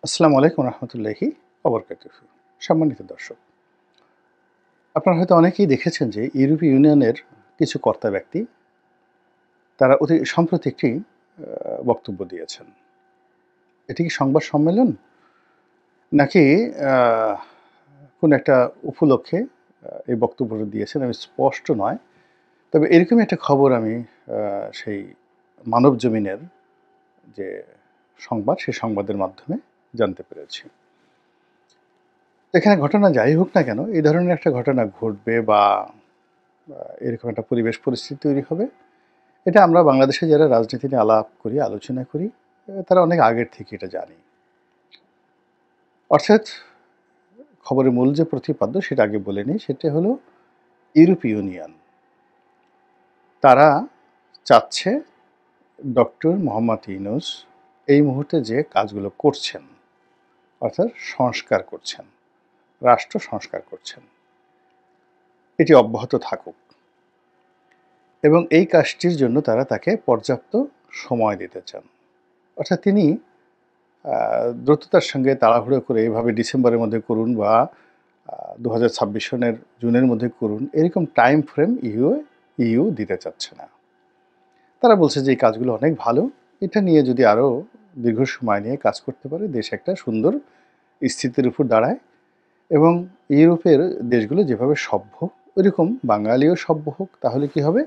আসসালামু আলাইকুম রহমতুল্লাহি ওবরকাতুহু। সম্মানিত দর্শক, আপনারা হয়তো অনেকেই দেখেছেন যে ইউরোপীয় ইউনিয়নের কিছু কর্তা ব্যক্তি তারা অতি সম্প্রতি একটি বক্তব্য দিয়েছেন। এটি কি সংবাদ সম্মেলন নাকি কোনো একটা উপলক্ষে এই বক্তব্যটা দিয়েছেন আমি স্পষ্ট নয়। তবে এরকমই একটা খবর আমি সেই মানবজমিনের যে সংবাদ সেই সংবাদের মাধ্যমে জানতে পেরেছি। এখানে ঘটনা যাই হোক না কেন, এই ধরনের একটা ঘটনা ঘটবে বা এরকম একটা পরিবেশ পরিস্থিতি তৈরি হবে, এটা আমরা বাংলাদেশে যারা রাজনীতি নিয়ে আলাপ করি, আলোচনা করি, তারা অনেক আগের থেকে এটা জানি। অর্থাৎ খবরের মূল যে প্রতিপাদ্য সেটা আগে বলে নিই, সেটা হলো ইউরোপীয় ইউনিয়ন। তারা চাচ্ছে ডক্টর মোহাম্মদ ইউনূস এই মুহূর্তে যে কাজগুলো করছেন, অর্থাৎ সংস্কার করছেন, রাষ্ট্র সংস্কার করছেন, এটি অব্যাহত থাকুক এবং এই কাজটির জন্য তারা তাকে পর্যাপ্ত সময় দিতে চান। অর্থাৎ তিনি দ্রুততার সঙ্গে তাড়াহুড়ো করে এভাবে ডিসেম্বরের মধ্যে করুন বা 2026 সনের জুনের মধ্যে করুন, এরকম টাইম ফ্রেম ইউ দিতে চাচ্ছে না। তারা বলছে যে এই কাজগুলো অনেক ভালো, এটা নিয়ে যদি আরও দীর্ঘ সময় নিয়ে কাজ করতে পারে, দেশ একটা সুন্দর স্থিতির উপর দাঁড়ায় এবং ইউরোপের দেশগুলো যেভাবে সভ্য ওইরকম বাঙালিও সভ্য হোক, তাহলে কি হবে,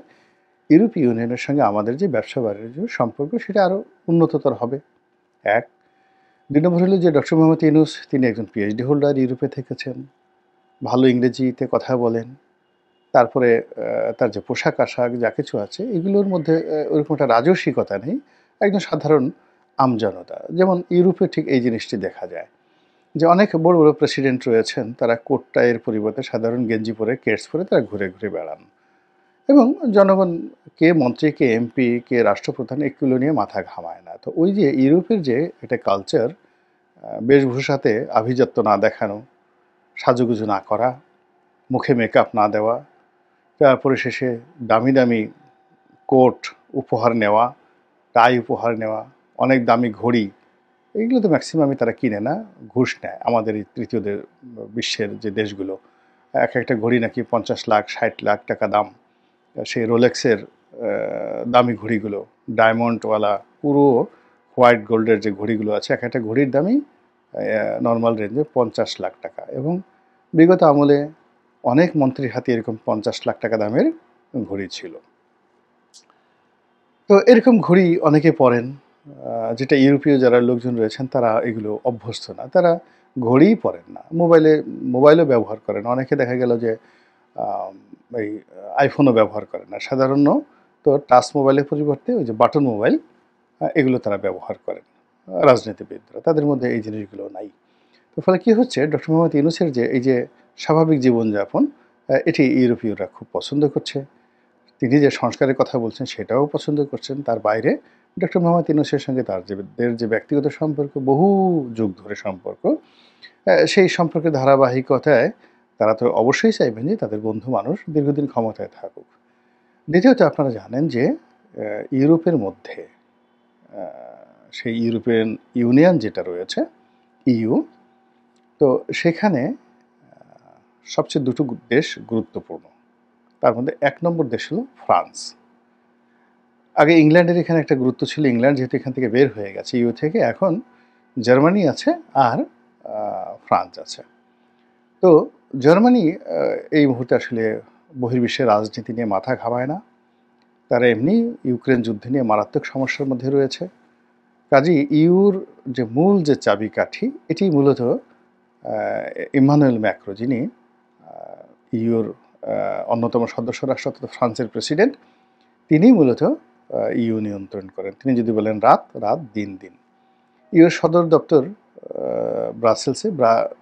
ইউরোপীয় ইউনিয়নের সঙ্গে আমাদের যে ব্যবসা বাণিজ্য সম্পর্ক সেটা আরও উন্নততর হবে। এক, ২ নম্বর হলো যে ডক্টর মোহাম্মদ ইউনূস তিনি একজন পিএইচডি হোল্ডার, ইউরোপে থেকেছেন, ভালো ইংরেজিতে কথা বলেন। তারপরে তার যে পোশাক আশাক যা কিছু আছে এগুলোর মধ্যে ওরকম একটা রাজস্বিকতা নেই, একজন সাধারণ আমজনতা। যেমন ইউরোপে ঠিক এই জিনিসটি দেখা যায় যে অনেক বড় বড় প্রেসিডেন্ট রয়েছেন, তারা কোট টাইয়ের পরিবর্তে সাধারণ গেঞ্জি পরে, কেটস পরে তারা ঘুরে ঘুরে বেড়ান এবং জনগণ কে মন্ত্রী, কে এমপি, কে রাষ্ট্রপ্রধান এগুলো নিয়ে মাথা ঘামায় না। তো ওই যে ইউরোপের যে একটা কালচার, বেশভূষাতে আভিজাত্য না দেখানো, সাজুগুজু না করা, মুখে মেকআপ না দেওয়া, তারপরে শেষে দামি দামি কোট উপহার নেওয়া, টাই উপহার নেওয়া, অনেক দামি ঘড়ি, এইগুলো তো ম্যাক্সিমামই তারা কিনে না, ঘুষ নেয়। আমাদের এই তৃতীয় বিশ্বের যে দেশগুলো, এক একটা ঘড়ি নাকি 50 লাখ 60 লাখ টাকা দাম। সেই রোলেক্সের দামি ঘড়িগুলো, ডায়মন্ডওয়ালা পুরো হোয়াইট গোল্ডের যে ঘড়িগুলো আছে, এক একটা ঘড়ির দামই নর্মাল রেঞ্জে 50 লাখ টাকা। এবং বিগত আমলে অনেক মন্ত্রীর হাতে এরকম 50 লাখ টাকা দামের ঘড়ি ছিল। তো এরকম ঘড়ি অনেকে পরেন, যেটা ইউরোপীয় যারা লোকজন রয়েছেন তারা এগুলো অভ্যস্ত না, তারা ঘড়িই পরেন না, মোবাইলও ব্যবহার করেন। অনেকে দেখা গেল যে এই আইফোনও ব্যবহার করে না, সাধারণ তো টাচ মোবাইলের পরিবর্তে ওই যে বাটন মোবাইল এগুলো তারা ব্যবহার করেন। রাজনীতিবিদরা তাদের মধ্যে এই জিনিসগুলো নাই। তো ফলে কী হচ্ছে, ডক্টর মোহাম্মদ ইউনূসের যে এই যে স্বাভাবিক জীবনযাপন, এটি ইউরোপীয়রা খুব পছন্দ করছে। তিনি যে সংস্কারের কথা বলছেন সেটাও পছন্দ করছেন। তার বাইরে ডক্টর মোহাম্মদ ইউনূসের সঙ্গে তার যে ব্যক্তিগত সম্পর্ক, বহু যুগ ধরে সম্পর্ক, সেই সম্পর্কের ধারাবাহিকতায় তারা তো অবশ্যই চাইবেন যে তাদের বন্ধু মানুষ দীর্ঘদিন ক্ষমতায় থাকুক। দ্বিতীয়ত আপনারা জানেন যে ইউরোপের মধ্যে সেই ইউরোপিয়ান ইউনিয়ন যেটা রয়েছে ইইউ, তো সেখানে সবচেয়ে দুটো দেশ গুরুত্বপূর্ণ। তার মধ্যে ১ নম্বর দেশ হলো ফ্রান্স। আগে ইংল্যান্ডের এখানে একটা গুরুত্ব ছিল, ইংল্যান্ড যেহেতু এখান থেকে বের হয়ে গেছে ইইউ থেকে, এখন জার্মানি আছে আর ফ্রান্স আছে। তো জার্মানি এই মুহূর্তে আসলে বহির্বিশ্বের রাজনীতি নিয়ে মাথা ঘামায় না, তারা এমনি ইউক্রেন যুদ্ধ নিয়ে মারাত্মক সমস্যার মধ্যে রয়েছে। কাজেই ইইউর যে মূল যে চাবিকাঠি, এটি মূলত ইম্মানুয়েল ম্যাক্রো, যিনি ইইউর অন্যতম সদস্য রাষ্ট্র অর্থাৎ ফ্রান্সের প্রেসিডেন্ট, তিনি মূলত ইইউ নিয়ন্ত্রণ করেন। তিনি যদি বলেন রাত, রাত, দিন, দিন। ইইউর সদর দপ্তর ব্রাসেলসে,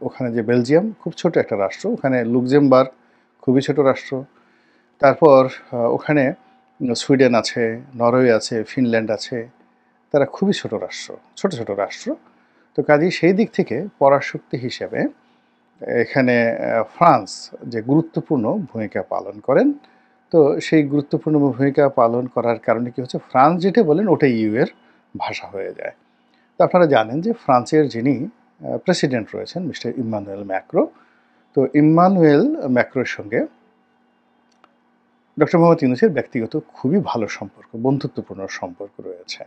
ওখানে যে বেলজিয়াম খুব ছোট একটা রাষ্ট্র, ওখানে লুক্সেমবার্গ খুবই ছোট রাষ্ট্র, তারপর ওখানে সুইডেন আছে, নরওয়ে আছে, ফিনল্যান্ড আছে, তারা খুবই ছোট রাষ্ট্র, ছোট ছোট রাষ্ট্র। তো কাজেই সেই দিক থেকে পরাশক্তি হিসেবে এখানে ফ্রান্স যে গুরুত্বপূর্ণ ভূমিকা পালন করেন। তো সেই গুরুত্বপূর্ণ ভূমিকা পালন করার কারণে কী হচ্ছে, ফ্রান্স যেটা বলেন ওটা ইইউ এর ভাষা হয়ে যায়। তো আপনারা জানেন যে ফ্রান্সের যিনি প্রেসিডেন্ট রয়েছেন মিস্টার ইম্মানুয়েল ম্যাক্রো। তো ইম্মানুয়েল ম্যাক্রোর সঙ্গে ডক্টর মোহাম্মদ ইউনূসের ব্যক্তিগত খুবই ভালো সম্পর্ক, বন্ধুত্বপূর্ণ সম্পর্ক রয়েছে।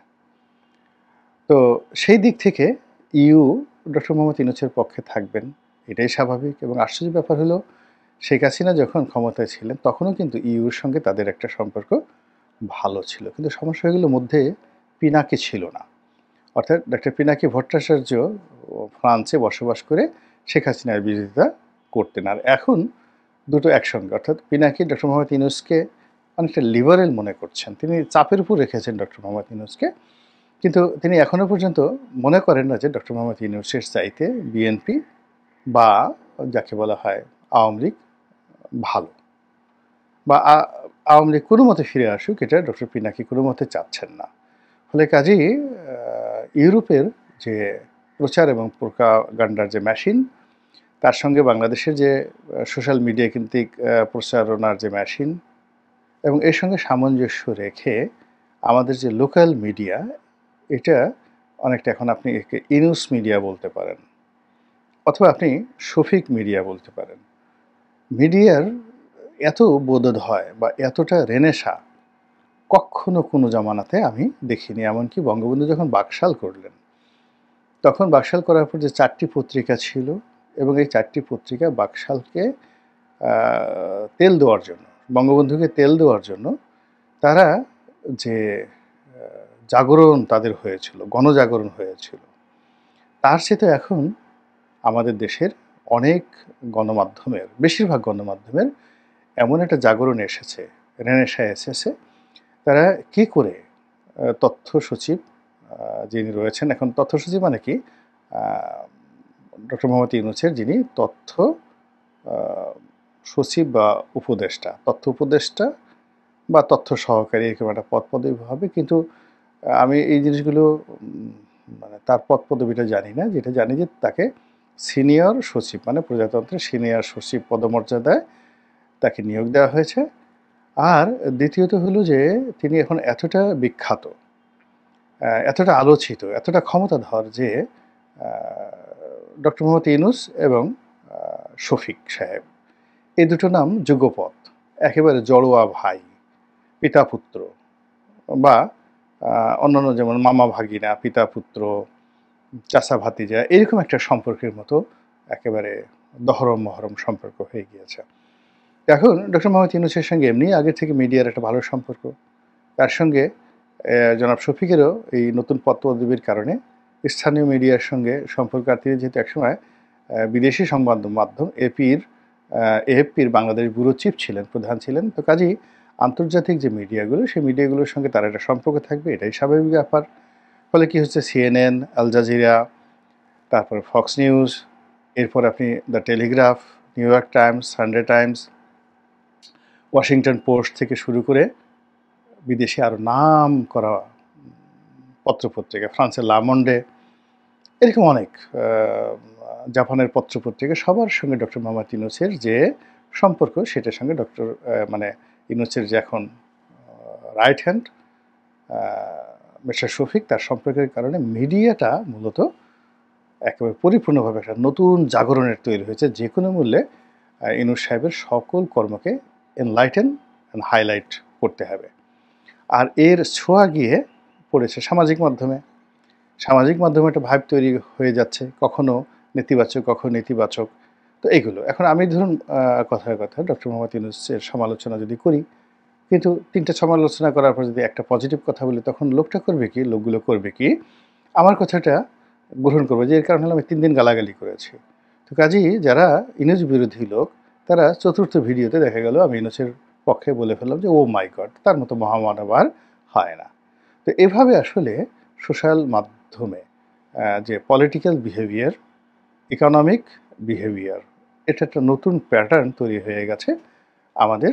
তো সেই দিক থেকে ইইউ ডক্টর মোহাম্মদ ইউনূসের পক্ষে থাকবেন, এটাই স্বাভাবিক। এবং আশ্চর্যের ব্যাপার হলো, শেখ হাসিনা যখন ক্ষমতায় ছিলেন তখনও কিন্তু ইইউর সঙ্গে তাদের একটা সম্পর্ক ভালো ছিল, কিন্তু সমস্যা হয়ে গেল মধ্যে পিনাকি ছিল না। অর্থাৎ ডক্টর পিনাকি ভট্টাচার্য ফ্রান্সে বসবাস করে শেখ হাসিনার বিরোধিতা করতেন। আর এখন দুটো একসঙ্গে, অর্থাৎ পিনাকি ডক্টর মোহাম্মদ ইউনূসকে অনেকটা লিবারেল মনে করছেন, তিনি চাপের উপর রেখেছেন ডক্টর মোহাম্মদ ইউনূসকে, কিন্তু তিনি এখনও পর্যন্ত মনে করেন না যে ডক্টর মোহাম্মদ ইউনূসের চাইতে বিএনপি বা যাকে বলা হয় আওয়ামী লীগ ভালো, বা আওয়ামী লীগ কোনো মতে ফিরে আসুক, এটা ডক্টর পিনাকি কোনো মতে চাচ্ছেন না। ফলে কাজেই ইউরোপের যে প্রচার এবং প্রোপাগান্ডার যে মেশিন, তার সঙ্গে বাংলাদেশের যে সোশ্যাল মিডিয়া কেন্দ্রিক প্রচারণার যে মেশিন, এবং এর সঙ্গে সামঞ্জস্য রেখে আমাদের যে লোকাল মিডিয়া, এটা অনেকটা এখন আপনি একে ইনুস মিডিয়া বলতে পারেন, অথবা আপনি শফিক মিডিয়া বলতে পারেন। মিডিয়ার এত বোধোদয় বা এতটা রেনেসা কখনো কোনো জামানাতে আমি দেখিনি। এমনকি বঙ্গবন্ধু যখন বাকশাল করলেন, তখন বাকশাল করার পর যে 4টি পত্রিকা ছিল, এবং এই 4টি পত্রিকা বাকশালকে তেল দেওয়ার জন্য, বঙ্গবন্ধুকে তেল দেওয়ার জন্য তারা যে জাগরণ তাদের হয়েছিল, গণজাগরণ হয়েছিল, তার সাথে এখন আমাদের দেশের অনেক গণমাধ্যমের, বেশিরভাগ গণমাধ্যমের এমন একটা জাগরণ এসেছে, রেনেসা এসেছে। তারা কী করে তথ্য সচিব যিনি রয়েছেন এখন, তথ্য সচিব মানে কি, ডক্টর মোহাম্মদ ইউনূসের যিনি তথ্য সচিব বা উপদেষ্টা, তথ্য উপদেষ্টা বা তথ্য সহকারী, এরকম একটা পদ পদবি হবে, কিন্তু আমি এই জিনিসগুলো মানে তার পদ পদবিটা জানি না। যেটা জানি যে তাকে সিনিয়র সচিব, মানে প্রজাতন্ত্রের সিনিয়র সচিব পদমর্যাদায় তাকে নিয়োগ দেওয়া হয়েছে। আর দ্বিতীয়ত হলো যে তিনি এখন এতটা বিখ্যাত, এতটা আলোচিত, এতটা ক্ষমতাধর যে ডক্টর মোহাম্মদ ইউনূস এবং শফিক সাহেব, এই দুটো নাম যুগপৎ, একেবারে জড়োয়া ভাই, পিতা পুত্র, বা অন্যান্য যেমন মামা ভাগিনা, পিতা পুত্র, চাচা ভাতিজা, এরকম একটা সম্পর্কের মতো একেবারে দহরম মহরম সম্পর্ক হয়ে গিয়েছে। এখন ডক্টর মোহাম্মদ ইউনূসের সঙ্গে এমনি আগে থেকে মিডিয়ার একটা ভালো সম্পর্ক, তার সঙ্গে জনাব শফিকেরও এই নতুন পদ পদবীর কারণে স্থানীয় মিডিয়ার সঙ্গে সম্পর্ক। আর তিনি যেহেতু একসময় বিদেশি সংবাদ মাধ্যম এএফপির বাংলাদেশ ব্যুরো চিফ ছিলেন, প্রধান ছিলেন, তো কাজেই আন্তর্জাতিক যে মিডিয়াগুলো, সেই মিডিয়াগুলোর সঙ্গে তার একটা সম্পর্ক থাকবে, এটাই স্বাভাবিক ব্যাপার। ফলে কি হচ্ছে, সিএনএন, আল জাজিরা, তারপর ফক্স নিউজ, এরপর আপনি the Telegraph, new York Times, Sunday Times, Washington post থেকে শুরু করে বিদেশে আরও নাম করা পত্রপত্রিকা, ফ্রান্সের লামন্ডে, এরকম অনেক, জাপানের পত্রপত্রিকা, সবার সঙ্গে ডক্টর মোহাম্মদ ইউনূসের যে সম্পর্ক, সেটার সঙ্গে ডক্টর মানে ইউনূসের যে এখন রাইট হ্যান্ড মিস্টার শফিক, তার সম্পর্কের কারণে মিডিয়াটা মূলত একেবারে পরিপূর্ণভাবে একটা নতুন জাগরণের তৈরি হয়েছে। যে কোনো মূল্যে ইউনূস সাহেবের সকল কর্মকে এনলাইটেন অ্যান্ড হাইলাইট করতে হবে। আর এর ছোঁয়া গিয়ে পড়েছে সামাজিক মাধ্যমে। সামাজিক মাধ্যমে একটা ভাইব তৈরি হয়ে যাচ্ছে, কখনো নেতিবাচক, কখনো নেতিবাচক। তো এইগুলো এখন আমি ধরুন কথার কথা ডক্টর মোহাম্মদ ইউনূসের সমালোচনা যদি করি, কিন্তু 3টে সমালোচনা করার পর যদি একটা পজিটিভ কথা বলি, তখন লোকটা করবে কি, লোকগুলো করবে কি, আমার কথাটা গ্রহণ করবে, যে এর কারণে আমি 3 দিন গালাগালি করেছি। তো কাজেই যারা ইউনূস বিরোধী লোক, তারা চতুর্থ ভিডিওতে দেখা গেল আমি ইউনূসের পক্ষে বলে ফেললাম যে ও মাই গড, তার মতো মহামানব আর হয় না। তো এভাবে আসলে সোশ্যাল মাধ্যমে যে পলিটিক্যাল বিহেভিয়ার, ইকোনমিক বিহেভিয়ার, এটা একটা নতুন প্যাটার্ন তৈরি হয়ে গেছে আমাদের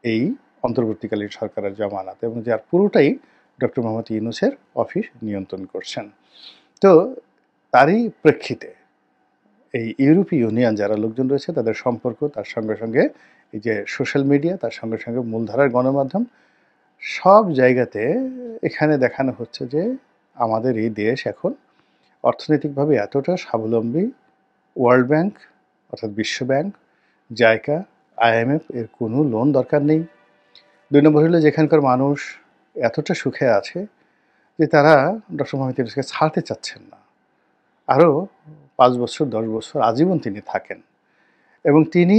এই অন্তর্বর্তীকালীন সরকারের জামানাতে, এবং যার পুরোটাই ডক্টর মোহাম্মদ ইউনূসের অফিস নিয়ন্ত্রণ করছেন। তো তারই প্রেক্ষিতে এই ইউরোপীয় ইউনিয়ন যারা লোকজন রয়েছে, তাদের সম্পর্ক, তার সঙ্গে সঙ্গে এই যে সোশ্যাল মিডিয়া, তার সঙ্গে সঙ্গে মূলধারার গণমাধ্যম, সব জায়গাতে এখানে দেখানো হচ্ছে যে আমাদের এই দেশ এখন অর্থনৈতিকভাবে এতটা স্বাবলম্বী, ওয়ার্ল্ড ব্যাংক অর্থাৎ বিশ্ব ব্যাংক, জাইকা, IMF এর কোনো লোন দরকার নেই। ২ নম্বর হলো যেখানকার মানুষ এতটা সুখে আছে যে তারা ডক্টর মোহাম্মদ ইউনূসকে ছাড়তে চাচ্ছেন না। আরও ৫ বছর ১০ বছর আজীবন তিনি থাকেন। এবং তিনি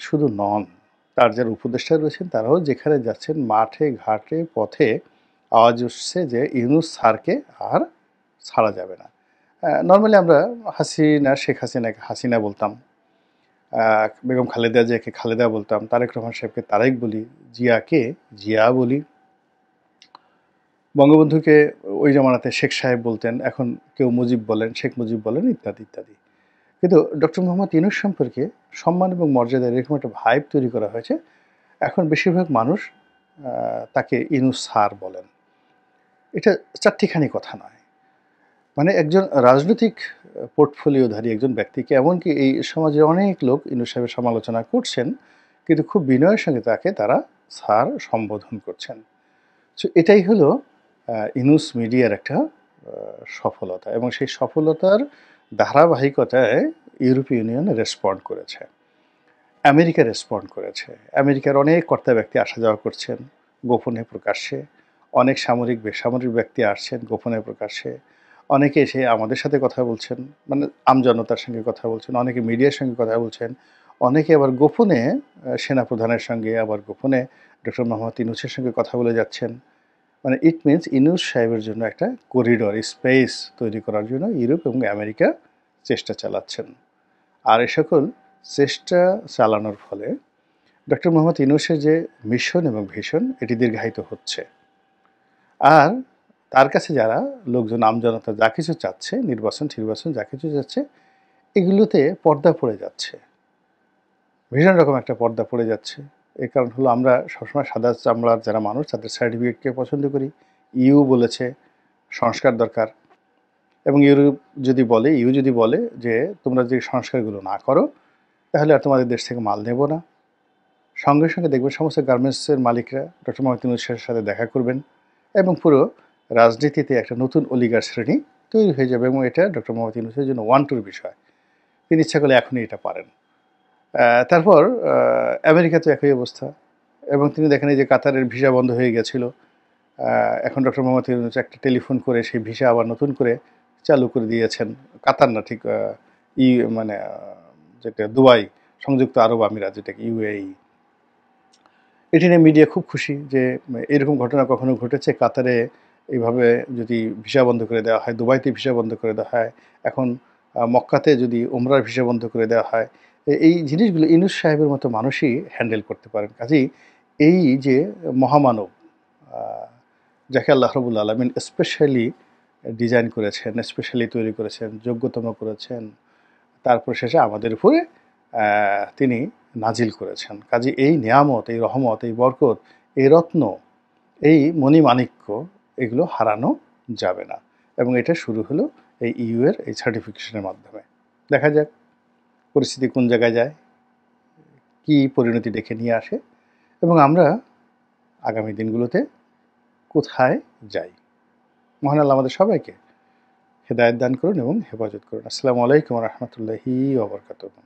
শুধু নন, তার যারা উপদেষ্টা রয়েছেন তারাও যেখানে যাচ্ছেন মাঠে ঘাটে পথে আওয়াজ উঠছে যে ইউনূস স্যারকে আর ছাড়া যাবে না। নরমালি আমরা শেখ হাসিনাকে হাসিনা বলতাম, বেগম খালেদা জিয়াকে খালেদা বলতাম, তারেক রহমান সাহেবকে তারেক বলি, জিয়াকে জিয়া বলি, বঙ্গবন্ধুকে ওই জামানাতে শেখ সাহেব বলতেন, এখন কেউ মুজিব বলেন, শেখ মুজিব বলেন, ইত্যাদি ইত্যাদি। কিন্তু ডক্টর মোহাম্মদ ইউনূস সম্পর্কে সম্মান এবং মর্যাদা এরকম একটা ভাইব তৈরি করা হয়েছে। এখন বেশিরভাগ মানুষ তাকে ইউনূস স্যার বলেন। এটা চারটিখানি কথা নয়। মানে একজন রাজনৈতিক পোর্টফোলিওধারী একজন ব্যক্তিকে, এমনকি এই সমাজের অনেক লোক ইউনূস সাহেবের সমালোচনা করছেন, কিন্তু খুব বিনয়ের সঙ্গে তারা স্যার সম্বোধন করছেন। সো এটাই হলো ইউনূস মিডিয়ার একটা সফলতা, এবং সেই সফলতার ধারাবাহিকতায় ইউরোপীয় ইউনিয়ন রেসপন্ড করেছে, আমেরিকা রেসপন্ড করেছে। আমেরিকার অনেক কর্তা ব্যক্তি আসা যাওয়া করছেন গোপনে প্রকাশ্যে, অনেক সামরিক বেসামরিক ব্যক্তি আসছেন গোপনে প্রকাশ্যে, অনেকে এসে আমাদের সাথে কথা বলছেন, মানে আমজনতার সঙ্গে কথা বলছেন, অনেকে মিডিয়ার সঙ্গে কথা বলছেন, অনেকে আবার গোপনে সেনাপ্রধানের সঙ্গে, আবার গোপনে ডক্টর মোহাম্মদ ইউনূসের সঙ্গে কথা বলে যাচ্ছেন। মানে ইট মিনস ইউনূস সাহেবের জন্য একটা করিডর স্পেস তৈরি করার জন্য ইউরোপ এবং আমেরিকা চেষ্টা চালাচ্ছেন। আর এ সকল চেষ্টা চালানোর ফলে ডক্টর মোহাম্মদ ইউনূসের যে মিশন এবং ভিশন এটি দীর্ঘায়িত হচ্ছে। আর তার কাছে যারা লোকজন আমজনতা যা কিছু চাচ্ছে, নির্বাচন যা কিছু চাচ্ছে, এগুলোতে পর্দা পড়ে যাচ্ছে, ভীষণ রকম একটা পর্দা পড়ে যাচ্ছে। এর কারণ হলো আমরা সবসময় সাদা চামড়ার যারা মানুষ তাদের সার্টিফিকেটকে পছন্দ করি। ইউ বলেছে সংস্কার দরকার, এবং ইউ যদি বলে যে তোমরা যে সংস্কারগুলো না করো তাহলে আর তোমাদের দেশ থেকে মাল নেব না, সঙ্গে সঙ্গে দেখবেন সমস্ত গার্মেন্টসের মালিকরা ডক্টর মোহাম্মদ ইউনূসের সাথে দেখা করবেন, এবং পুরো রাজনীতিতে একটা নতুন অলিগার শ্রেণী তৈরি হয়ে যাবে। এবং এটা ডক্টর মোহাম্মদ ইউনূসের জন্য ওয়ান্টুর বিষয়, তিনি ইচ্ছা করলে এখনই এটা পারেন। তারপর আমেরিকাতে একই অবস্থা, এবং তিনি দেখেন এই যে কাতারের ভিসা বন্ধ হয়ে গেছিল, এখন ডক্টর মোহাম্মদ ইউনূস একটা টেলিফোন করে সেই ভিসা আবার নতুন করে চালু করে দিয়েছেন। কাতার না, ঠিক মানে যেটা দুবাই, সংযুক্ত আরব আমিরাত, যেটাকে UAE। এটি নিয়ে মিডিয়া খুব খুশি যে এরকম ঘটনা কখনো ঘটেছে, কাতারে এইভাবে যদি ভিসা বন্ধ করে দেওয়া হয়, দুবাইতে ভিসা বন্ধ করে দেওয়া হয়, এখন মক্কাতে যদি ওমরার ভিসা বন্ধ করে দেওয়া হয়, এই জিনিসগুলো ইউনূস সাহেবের মতো মানুষই হ্যান্ডেল করতে পারেন। কাজেই এই যে মহামানব, যাকে আল্লাহ রাব্বুল আলামিন স্পেশালি ডিজাইন করেছেন, স্পেশালি তৈরি করেছেন, যোগ্যতম করেছেন, তারপর শেষে আমাদের উপরে তিনি নাজিল করেছেন। কাজে এই নিয়ামত, এই রহমত, এই বরকত, এই রত্ন, এই মণিমাণিক্য, এগুলো হারানো যাবে না। এবং এটা শুরু হলো এই EU এর এই সার্টিফিকেশনের মাধ্যমে। দেখা যাক পরিস্থিতি কোন জায়গায় যায়, কী পরিণতি ডেকে নিয়ে আসে, এবং আমরা আগামী দিনগুলোতে কোথায় যাই। মহান আল্লাহ আমাদের সবাইকে হেদায়েত দান করুন এবং হেফাজত করুন। আসসালামু আলাইকুম ওয়া রাহমাতুল্লাহি ওয়া বারাকাতুহু।